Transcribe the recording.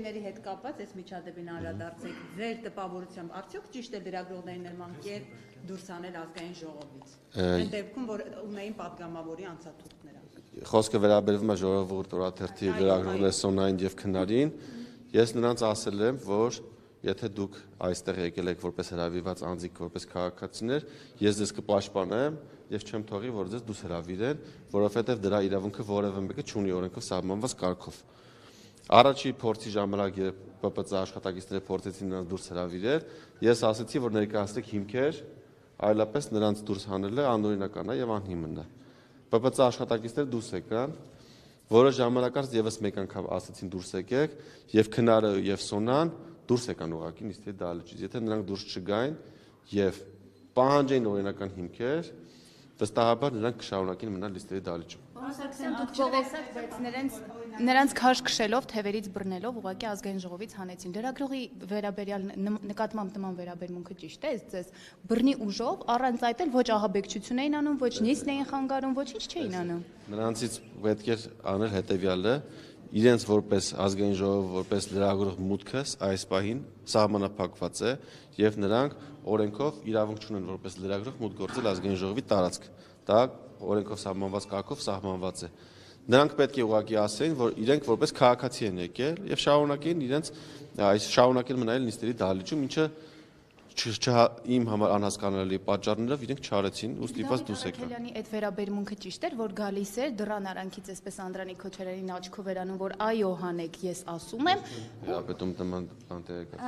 ընկերների հետ կապված այս միջադեպին անդրադարձեք ձեր տպավորությամբ արդյոք ճիշտ է լրագրողներին նման կերպ դուրս անել ազգային ժողովից այն դեպքում որ ունեին պատգամավորի անցաթուղթ նրանք Խոսքը վերաբերվում է ժողովուրդ օրաթերթի լրագրողներ Սոնային եւ Քնարին ես նրանց ասել եմ որ եթե դուք այստեղ եկել եք որպես հրավիրված անձիկ որպես քաղաքացիներ ես ձեզ կպաշտպանեմ եւ չեմ թողի որ ձեզ դուրս հրավիրեն որովհետեւ դրա իրավունքը որևէ մեկը չունի օրենքով սահմանված կարգով Առաջի փորձի ժամանակ երբ ՊՊՑ աշխատակիցները փորձեցին նրանց դուրս հրավիրել ես ասացի որ ներկայացրեք հիմքեր այլապես նրանց դուրս հանելը անօրինական է եւ անհիմն է ՊՊՑ աշխատակիցները դուրս եկան որը ժամանակ անց եւս մեկ անգամ ասացին դուրս եկեք եւ Քնարը եւ Սոնան դուրս եկան ուղղակի նիստի դահլիճից եթե նրանք դուրս չգային եւ պահանջեին օրինական հիմքեր վստահաբար նրանք կշարունակեն մնալ նիստի դահլիճում Նրանց քաշ քշելով թևերից բռնելով ուղղակի ազգային ժողովից հանեցին լրագրողի վերաբերյալ նկատմամբ նման վերաբերմունքը ճիշտ է ձեզ բռնի ուժով առանց այդ էլ ոչ ահաբեկչություն էին անում ոչ նիստ էին խանգարում ոչինչ չէին անում Նրանցից պետք է անել հետեւյալը իրենց որպես ազգային ժողով որպես լրագրող մուտքը այս պահին սահմանափակված է եւ նրանք օրենքով իրավունք չունեն որպես լրագրող մուտք գործել ազգային ժողովի տարածք դա օրենքով սահմանված կարգով սահմանված է Նրանք պետք է ուղղակի ասեին, որ իրենք որպես քաղաքացի են եկել եւ շարունակեն իրենց այս շարունակել մնալ նիստերի դահլիճում, ինչը իմ համար անհասկանալի պատճառներով իրենք չարեցին ու ստիպված դուրս եկան։ Քելյանի այդ վերաբերմունքը ճիշտ էր, որ գալիս էր դրան արանքից այսպես Անդրանիկ Քոչարյանին աչքով էր անում, որ այո հանեք, ես ասում եմ։ Պետում նման բան տեղեկացնել։